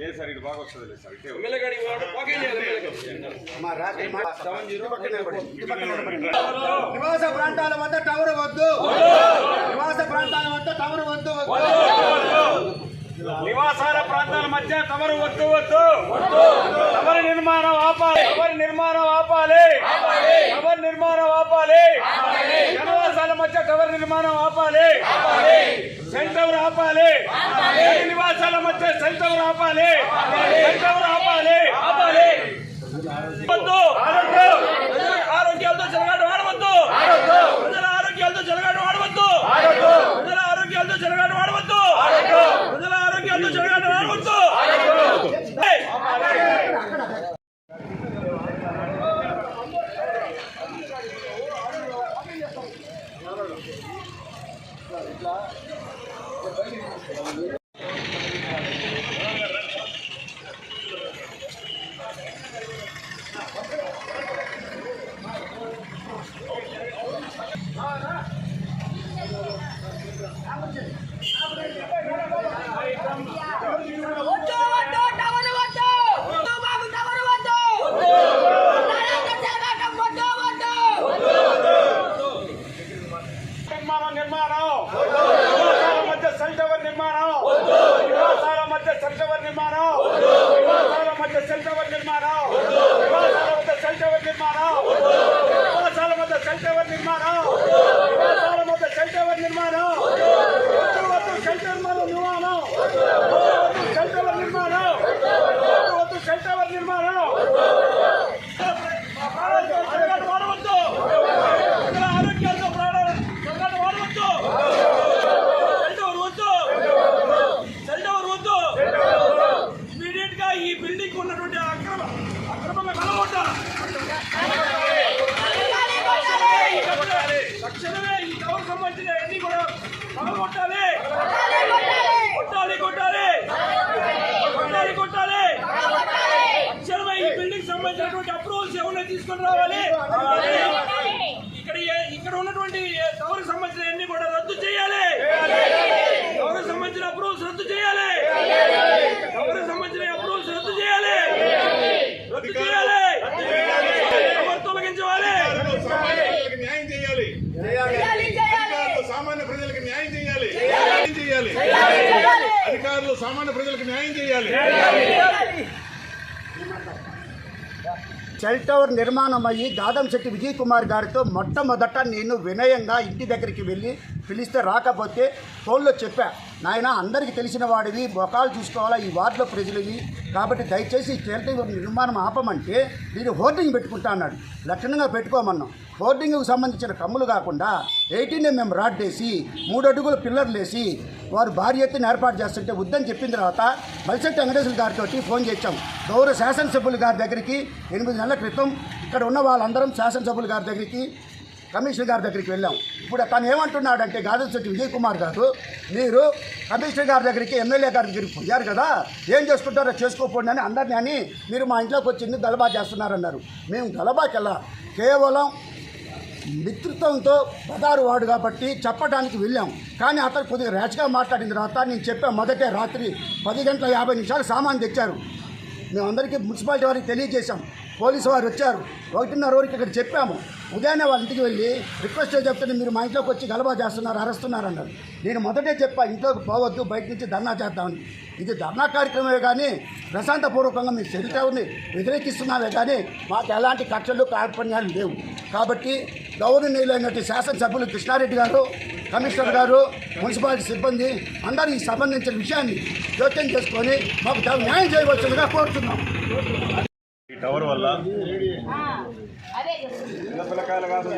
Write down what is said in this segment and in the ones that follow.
లేదు సార్ ఇటు బాగా వస్తుంది లేదు సార్ నివాస ప్రాంతాల వద్ద టవర్ వద్దు, నివాస ప్రాంతాల వద్ద టవర్ వద్దు, నివాసాల ప్రాంతాల మధ్య టవర్ వద్దు వద్దు, టవర్ నిర్మాణం ఆపాలి, టవర్ నిర్మాణం ఆపాలి, టవర్ నిర్మాణం ఆపాలి, నివాసాల మధ్య టవర్ నిర్మాణం ఆపాలి, సెల్ టవర్ ఆపాలి, నివాసాల మధ్య సెల్ టవర్ ఆపాలి, సెల్ టవర్ ఆపాలి, వద్దు ఆరోగ్యాలతో చెలగాడు వాడవద్దు, ప్రజల ఆరోగ్యాలతో చెలగాడు వాడవద్దు, ప్రజల ఆరోగ్యాలతో చెలగాడు వాడవద్దు, ప్రజల ఆరోగ్యాలతో చెలగాడు వాడవద్దు. తక్షణమే ఈ టవర్ సంబంధించిన అన్ని కూడా కొట్టాలి, కొట్టాలి, కొట్టాలి, కొట్టాలి, కొట్టాలి. తక్షణమే ఈ బిల్డింగ్ సంబంధించినటువంటి అప్రూవల్స్ ఏమైనా తీసుకొని రావాలి. ఇక్కడ ఉన్నటువంటి టవర్ సంబంధించిన అన్ని కూడా రద్దు చేయాలి, టవర్ సంబంధించిన అప్రూవల్స్ రద్దు చేయాలి, టవర్ సంబంధించిన అప్రూవల్స్ రద్దు చేయాలి, రద్దు చేయాలి, టవర్ తొలగించాలి, న్యాయం చేయాలి, సామాన్య ప్రజలకు న్యాయం చేయాలి, అధికారులు సామాన్య ప్రజలకు న్యాయం చేయాలి. సెల్ టవర్ నిర్మాణం అయ్యి గాదంశెట్టి విజయ్ కుమార్ గారితో మొట్టమొదట నేను వినయంగా ఇంటి దగ్గరికి వెళ్ళి పిలిస్తే రాకపోతే ఫోన్లో చెప్పా, నాయన అందరికీ తెలిసిన వాడివి, మొఖాలు చూసుకోవాలా ఈ వార్డులో ప్రజలవి, కాబట్టి దయచేసి ఈ సెల్ టవర్ నిర్మాణం ఆపమంటే నేను హోర్డింగ్ పెట్టుకుంటా అన్నాడు. లక్షణంగా పెట్టుకోమన్నాం. హోర్డింగ్కు సంబంధించిన కమ్ములు కాకుండా 18mm రాడ్ వేసి 3 అడుగుల పిల్లర్లు వేసి వారు భారీ ఎత్తున ఏర్పాటు చేస్తుంటే వద్దని చెప్పిన తర్వాత మల్సెట్టి వెంకటేశ్వర గారితో ఫోన్ చేశాం. గౌరవ శాసనసభ్యుల గారి దగ్గరికి 8 నెలల క్రితం ఇక్కడ ఉన్న వాళ్ళందరం శాసనసభ్యుల గారి దగ్గరికి, కమిషనర్ గారి దగ్గరికి వెళ్ళాం. ఇప్పుడు తను ఏమంటున్నాడంటే గాదంశెట్టి విజయ్ కుమార్ గారు, మీరు కమిషనర్ గారి దగ్గరికి ఎమ్మెల్యే గారి దగ్గరికి పోయారు కదా, ఏం చేసుకుంటారో చేసుకోకపోండి అని అందరినీ అని మీరు మా ఇంట్లోకి వచ్చి గలబా చేస్తున్నారన్నారు. మేము గలబాకెళ్ళా, కేవలం మిత్రుత్వంతో పదారు వాడు కాబట్టి చెప్పడానికి వెళ్ళాం. కానీ అతను కొద్దిగా ర్యాష్గా మాట్లాడిన తర్వాత నేను చెప్పాను, మొదటే రాత్రి 10:50 సామాన్ తెచ్చారు. మేమందరికీ మున్సిపాలిటీ వారికి తెలియజేశాం. పోలీసు వారు వచ్చారు, 1:30 వరకు ఇక్కడ చెప్పాము. ఉదయాన్నే వాళ్ళ ఇంటికి వెళ్ళి రిక్వెస్ట్ చెప్తే మీరు మా ఇంట్లోకి వచ్చి గలబా చేస్తున్నారు, అరుస్తున్నారు అన్నారు. నేను మొదటే చెప్పా, ఇంట్లోకి పోవద్దు, బయట నుంచి ధర్నా చేద్దామని. ఇది ధర్నా కార్యక్రమమే కానీ ప్రశాంతపూర్వకంగా మీ సెల్ టవర్ని వ్యతిరేకిస్తున్నావే కానీ మాకు ఎలాంటి కక్షలు కార్పణ్యాలు లేవు. కాబట్టి గౌరవనీయులైనటువంటి శాసనసభ్యులు కృష్ణారెడ్డి గారు, కమిషనర్ గారు, మున్సిపాలిటీ సిబ్బంది అందరూ ఈ సంబంధించిన విషయాన్ని జోక్యం చేసుకొని మాకు న్యాయం చేయవలసిందిగా కోరుతున్నాం. ఈ టవర్ వల్ల పిల్లకాయలు కాదు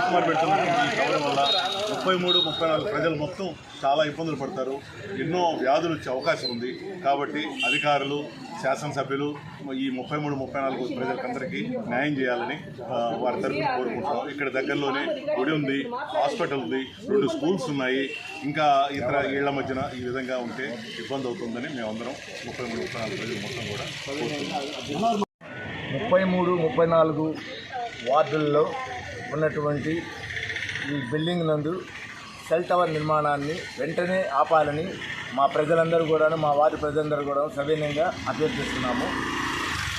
కుమార్ పెడుతున్నారు. ఈ టవర్ వల్ల 33-34 ప్రజలు మొత్తం చాలా ఇబ్బందులు పడతారు, ఎన్నో వ్యాధులు వచ్చే అవకాశం ఉంది. కాబట్టి అధికారులు, శాసనసభ్యులు ఈ 33-34 ప్రజలకందరికీ న్యాయం చేయాలని వారి తరఫున కోరుకుంటున్నాం. ఇక్కడ దగ్గరలోనే గుడి ఉంది, హాస్పిటల్ ఉంది, 2 స్కూల్స్ ఉన్నాయి. ఇంకా ఇతర ఇళ్ల మధ్యన ఈ విధంగా ఉంటే ఇబ్బంది అవుతుందని మేమందరం 33-34 ప్రజలు మొత్తం కూడా కోరుతున్నాం. 33-34 వార్డుల్లో ఉన్నటువంటి ఈ బిల్డింగ్ నందు సెల్ టవర్ నిర్మాణాన్ని వెంటనే ఆపాలని మా ప్రజలందరూ కూడాను, మా వారి ప్రజలందరూ కూడా సవినయంగా అభ్యర్థిస్తున్నాము.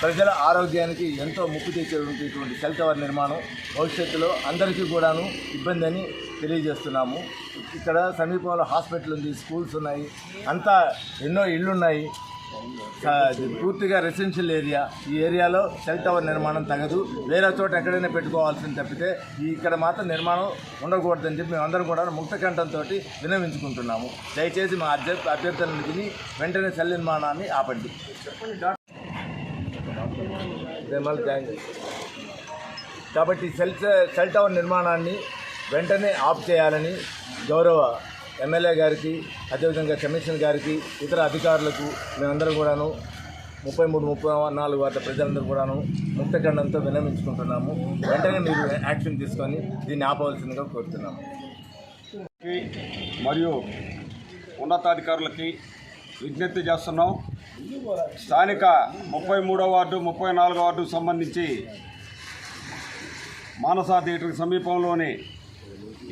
ప్రజల ఆరోగ్యానికి ఎంతో ముప్పు తెచ్చేటువంటి సెల్ టవర్ నిర్మాణం భవిష్యత్తులో అందరికీ కూడాను ఇబ్బంది అని తెలియజేస్తున్నాము. ఇక్కడ సమీపంలో హాస్పిటల్ ఉంది, స్కూల్స్ ఉన్నాయి, అంతా ఎన్నో ఇళ్ళున్నాయి, పూర్తిగా రెసిడెన్షియల్ ఏరియా. ఈ ఏరియాలో సెల్ టవర్ నిర్మాణం తగదు, వేరే చోట ఎక్కడైనా పెట్టుకోవాల్సింది తప్పితే ఇక్కడ మాత్రం నిర్మాణం ఉండకూడదని చెప్పి మేమందరం కూడా ముక్త కంఠంతో విన్నవించుకుంటున్నాము. దయచేసి మా అభ్యర్థనలు విని వెంటనే సెల్ నిర్మాణాన్ని ఆపండి. కాబట్టి సెల్ టవర్ నిర్మాణాన్ని వెంటనే ఆఫ్ చేయాలని గౌరవ ఎమ్మెల్యే గారికి, అదేవిధంగా కమిషనర్ గారికి, ఇతర అధికారులకు మేమందరం కూడాను 33-34 వార్డు ప్రజలందరూ కూడాను ముక్తఖండంతో విన్నవించుకుంటున్నాము. వెంటనే మీరు యాక్షన్ తీసుకొని దీన్ని ఆపవలసిందిగా కోరుతున్నాము. మరియు ఉన్నతాధికారులకి విజ్ఞప్తి చేస్తున్నాం. స్థానిక 33వ వార్డు 34వ వార్డుకు సంబంధించి మానసా థియేటర్కి సమీపంలోని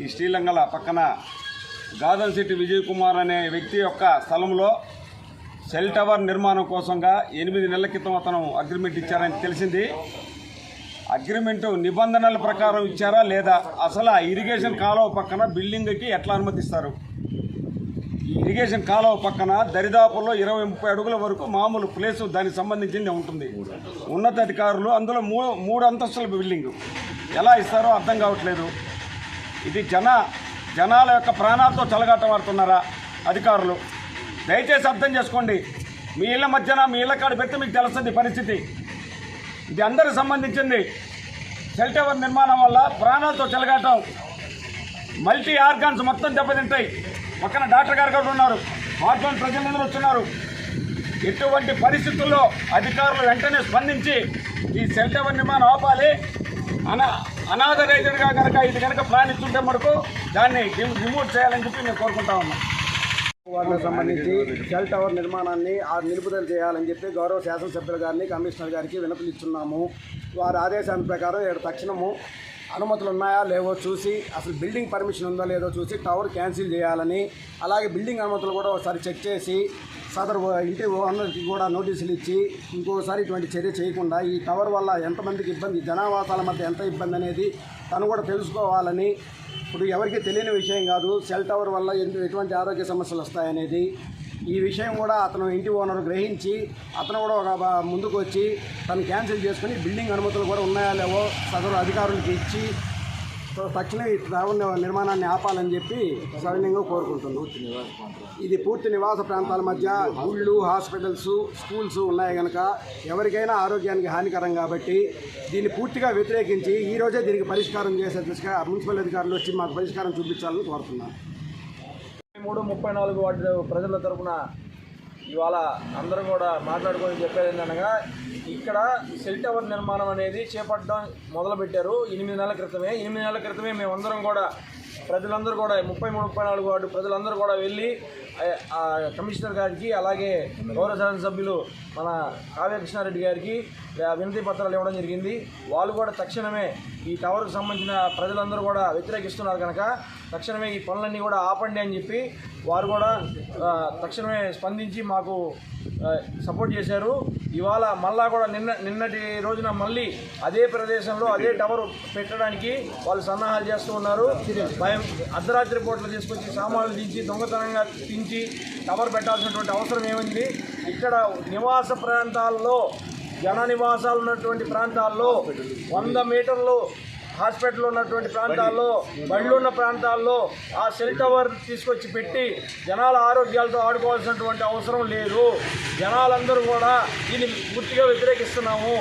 ఈ శ్రీలంగల పక్కన గాదన్శెట్టి విజయ్ కుమార్ అనే వ్యక్తి యొక్క స్థలంలో సెల్ టవర్ నిర్మాణం కోసంగా 8 నెలల క్రితం అతను అగ్రిమెంట్ ఇచ్చారని తెలిసింది. అగ్రిమెంటు నిబంధనల ప్రకారం ఇచ్చారా లేదా, అసలు ఆ ఇరిగేషన్ కాలువ పక్కన బిల్డింగ్కి ఎట్లా అనుమతిస్తారు? ఈ ఇరిగేషన్ కాలువ పక్కన దరిదాపుల్లో 20-30 అడుగుల వరకు మామూలు ప్లేసు దానికి సంబంధించింది ఉంటుంది. ఉన్నతాధికారులు అందులో 3 అంతస్తుల బిల్డింగ్ ఎలా ఇస్తారో అర్థం కావట్లేదు. ఇది జనాల యొక్క ప్రాణాలతో చెలగాటమాడుతున్నారా అధికారులు? దయచేసి అర్థం చేసుకోండి. మీ ఇళ్ళ మధ్యన మీ ఇళ్ళ కాడ పెడితే మీకు తెలుస్తుంది పరిస్థితి. ఇది అందరికి సంబంధించింది. సెల్ టవర్ నిర్మాణం వల్ల ప్రాణాలతో చెలగాటం, మల్టీ ఆర్గాన్స్ మొత్తం దెబ్బతింటాయి. పక్కన డాక్టర్ గారు కూడా ఉన్నారు, వార్డులోని ప్రజలందరూ వచ్చున్నారు. ఎటువంటి పరిస్థితుల్లో అధికారులు వెంటనే స్పందించి ఈ సెల్ టవర్ నిర్మాణం ఆపాలి. అనాథరైజ్డ్గా కనుక ఇది కనుక ప్లాన్ ఇస్తుంటే మనకు దాన్ని రిమూవ్ చేయాలని చెప్పి మేము కోరుకుంటా ఉన్నాం. వార్డులకు సంబంధించి సెల్ టవర్ నిర్మాణాన్ని నిలుపుదల చేయాలని చెప్పి గౌరవ శాసనసభ్యుల గారిని, కమిషనర్ గారికి వినతులు ఇస్తున్నాము. వారి ఆదేశాల ప్రకారం ఇక్కడ తక్షణము అనుమతులు ఉన్నాయా లేవో చూసి, అసలు బిల్డింగ్ పర్మిషన్ ఉందో లేదో చూసి టవర్ క్యాన్సిల్ చేయాలని, అలాగే బిల్డింగ్ అనుమతులు కూడా ఒకసారి చెక్ చేసి సదరు ఇంటి ఓనర్కి కూడా నోటీసులు ఇచ్చి ఇంకోసారి ఇటువంటి చర్య చేయకుండా ఈ టవర్ వల్ల ఎంతమందికి ఇబ్బంది, జనావాసాల మధ్య ఎంత ఇబ్బంది అనేది తను కూడా తెలుసుకోవాలని. ఇప్పుడు ఎవరికి తెలియని విషయం కాదు సెల్ టవర్ వల్ల ఎటువంటి ఆరోగ్య సమస్యలు వస్తాయనేది. ఈ విషయం కూడా అతను ఇంటి ఓనర్ గ్రహించి అతను కూడా ఒక ముందుకు వచ్చి తను క్యాన్సిల్ చేసుకుని బిల్డింగ్ అనుమతులు కూడా ఉన్నాయా లేవో సదరు అధికారులకు ఇచ్చి తక్షణం ఈ టవర్ నిర్మాణాన్ని ఆపాలని చెప్పి సవినయంగా కోరుకుంటున్నాం. ఇది పూర్తి నివాస ప్రాంతాల మధ్య గుళ్ళు, హాస్పిటల్స్, స్కూల్స్ ఉన్నాయి కనుక ఎవరికైనా ఆరోగ్యానికి హానికరం కాబట్టి దీన్ని పూర్తిగా వ్యతిరేకించి ఈరోజే దీనికి పరిష్కారం చేసే దిశగా మున్సిపల్ అధికారులు వచ్చి మాకు పరిష్కారం చూపించాలని కోరుతున్నాను. 34 వార్డు ప్రజల తరఫున ఇవాళ అందరం కూడా మాట్లాడుకొని చెప్పేది ఏంటనగా, ఇక్కడ సెల్ టవర్ నిర్మాణం అనేది చేపట్టడం మొదలుపెట్టారు 8 నెలల క్రితమే. 8 నెలల క్రితమే మేమందరం కూడా ప్రజలందరూ కూడా 33-34 వార్డు ప్రజలందరూ కూడా వెళ్ళి కమిషనర్ గారికి, అలాగే గౌరవ శాసనసభ్యులు మన కావ్య కృష్ణారెడ్డి గారికి వినతి పత్రాలు ఇవ్వడం జరిగింది. వాళ్ళు కూడా తక్షణమే ఈ టవర్కు సంబంధించిన ప్రజలందరూ కూడా వ్యతిరేకిస్తున్నారు కనుక తక్షణమే ఈ పనులన్నీ కూడా ఆపండి అని చెప్పి వారు కూడా తక్షణమే స్పందించి మాకు సపోర్ట్ చేశారు. ఇవాళ మళ్ళా కూడా నిన్నటి రోజున మళ్ళీ అదే ప్రదేశంలో అదే టవర్ పెట్టడానికి వాళ్ళు సన్నాహాలు చేస్తూ ఉన్నారు. అర్ధరాత్రి పూటలు తీసుకొచ్చి సామాన్లు దించి దొంగతనంగా తించి టవర్ పెట్టాల్సినటువంటి అవసరం ఏముంది? ఇక్కడ నివాస ప్రాంతాల్లో, జన నివాసాలు ఉన్నటువంటి ప్రాంతాల్లో 100 మీటర్లు హాస్పిటల్ ఉన్నటువంటి ప్రాంతాల్లో, బళ్ళు ఉన్న ప్రాంతాల్లో ఆ సెల్ టవర్ తీసుకొచ్చి పెట్టి జనాల ఆరోగ్యాలతో ఆడుకోవాల్సినటువంటి అవసరం లేదు. జనాలందరూ కూడా దీన్ని పూర్తిగా వ్యతిరేకిస్తున్నాము.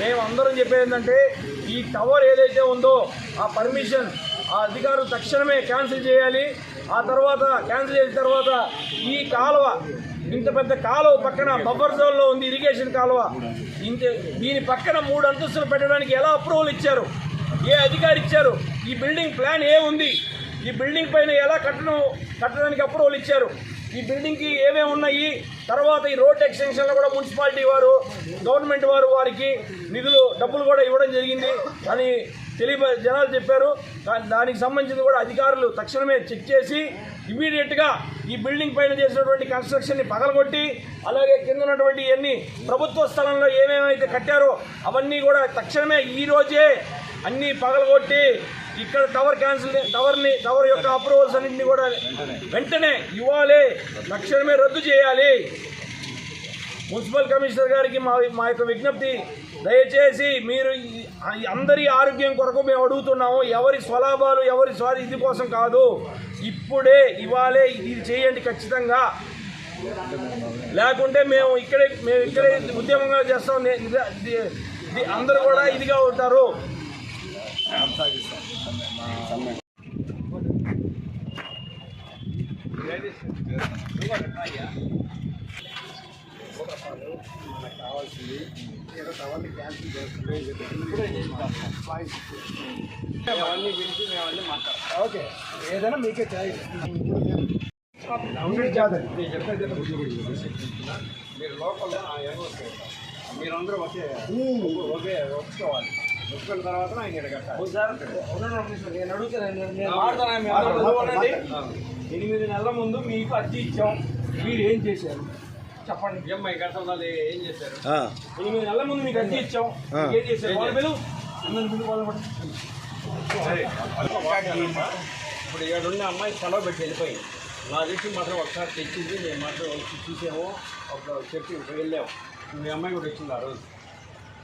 మేము అందరం చెప్పేది ఏంటంటే, ఈ టవర్ ఏదైతే ఉందో ఆ పర్మిషన్ ఆ అధికారులు తక్షణమే క్యాన్సిల్ చేయాలి. ఆ తర్వాత క్యాన్సిల్ చేసిన తర్వాత ఈ కాలువ, ఇంత పెద్ద కాలువ పక్కన బఫర్ జోన్లో ఉంది ఇరిగేషన్ కాలువ, దీని పక్కన 3 అంతస్తులు పెట్టడానికి ఎలా అప్రూవల్ ఇచ్చారు? ఏ అధికారి ఇచ్చారు? ఈ బిల్డింగ్ ప్లాన్ ఏముంది? ఈ బిల్డింగ్ పైన ఎలా కట్టడానికి అప్రూవల్ ఇచ్చారు? ఈ బిల్డింగ్కి ఏమేమి ఉన్నాయి? తర్వాత ఈ రోడ్ ఎక్స్టెన్షన్లో కూడా మున్సిపాలిటీ వారు, గవర్నమెంట్ వారు వారికి డబ్బులు కూడా ఇవ్వడం జరిగింది అని జనాలు చెప్పారు. దానికి సంబంధించి కూడా అధికారులు తక్షణమే చెక్ చేసి ఇమీడియట్గా ఈ బిల్డింగ్ పైన చేసినటువంటి కన్స్ట్రక్షన్ని పగలగొట్టి, అలాగే కింద ఉన్నటువంటి ఎన్ని ప్రభుత్వ స్థలంలో ఏమేమైతే కట్టారో అవన్నీ కూడా తక్షణమే ఈరోజే అన్నీ పగలగొట్టి ఇక్కడ టవర్ యొక్క అప్రూవల్స్ అన్నింటినీ కూడా వెంటనే ఇవ్వాలి, తక్షణమే రద్దు చేయాలి. మున్సిపల్ కమిషనర్ గారికి మా యొక్క విజ్ఞప్తి, దయచేసి మీరు అందరి ఆరోగ్యం కొరకు మేము అడుగుతున్నాము. ఎవరి స్వలాభాలు ఎవరి ఇది కోసం కాదు, ఇప్పుడే ఇవ్వాలే ఇది చేయండి ఖచ్చితంగా, లేకుంటే మేము ఇక్కడే ఉద్యమంగా చేస్తాం. అందరూ కూడా ఇదిగా ఉంటారు. ఓకే, ఏదైనా మీకే చాయిస్. మీరు లోకల్లో మీరందరూ ఒప్పుకోవాలి. ఒప్పుకున్న తర్వాత ఆయన అడగట్టాలి. సార్ నేను అడుగుతాను, నేను మాట్లాడాను. 8 నెలల ముందు మీకు అర్జీ ఇచ్చాం, మీరు ఏం చేశారు చెప్పండి. ఏమ్మా గతంలో ఏం చేశారు? 8 నెలల ముందు మీకు అర్జీ ఇచ్చాం, ఏం చేశారు? వాళ్ళ బిల్లు ఇప్పుడు ఏడున్న అమ్మాయి సెలవు పెట్టి వెళ్ళిపోయింది. నా దృష్టి మాత్రం ఒకసారి తెచ్చింది, మేము మాత్రం వచ్చి చూసాము, ఒక చెప్పి వెళ్ళాము. మీ అమ్మాయి కూడా వచ్చింది ఆ రోజు.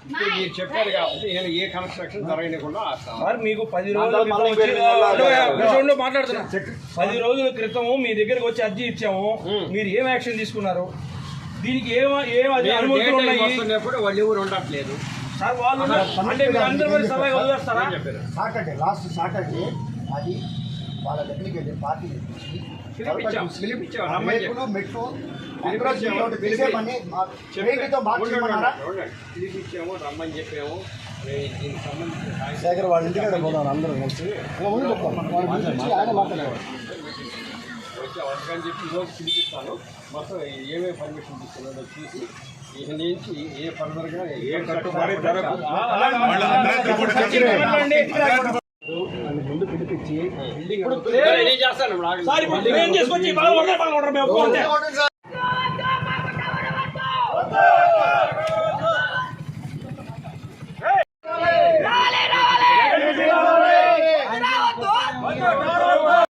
ఇప్పుడు మీరు చెప్పారు కాబట్టి నేను ఏ కన్స్ట్రక్షన్ జరగకుండా సార్ మీకు 10 రోజుల మాట్లాడుతున్నా 10 రోజుల క్రితము మీ దగ్గరకు వచ్చి అర్జీ ఇచ్చాము, మీరు ఏం యాక్షన్ తీసుకున్నారు? దీనికి అనుమతులు ఉన్నాయి? వాళ్ళు ఎవరు ఉండట్లేదు సార్. వాళ్ళు అంటే మీరు అందరూ సలహా వదిలేస్తారా? సాటర్డే, లాస్ట్ సాటర్డే అది వాళ్ళ దగ్గరికి వెళ్ళి పార్టీ మెట్టు పిలిపించాము, రమ్మని చెప్పాము. దీనికి సంబంధించిన శేఖర్ వాళ్ళ ఇంటికి పోదాం అందరూ కలిసి వచ్చి అవసరం చెప్పి ఈరోజు పిలిపిస్తాను. మొత్తం ఏమేమి పర్మిషన్ తీసుకున్నాడో చూసి ఇక నుంచి ఏ ఫర్దర్గా ఏ కట్టుబడి జరగదు. ముందు పిలిపించి ఇప్పుడు చేసుకొచ్చి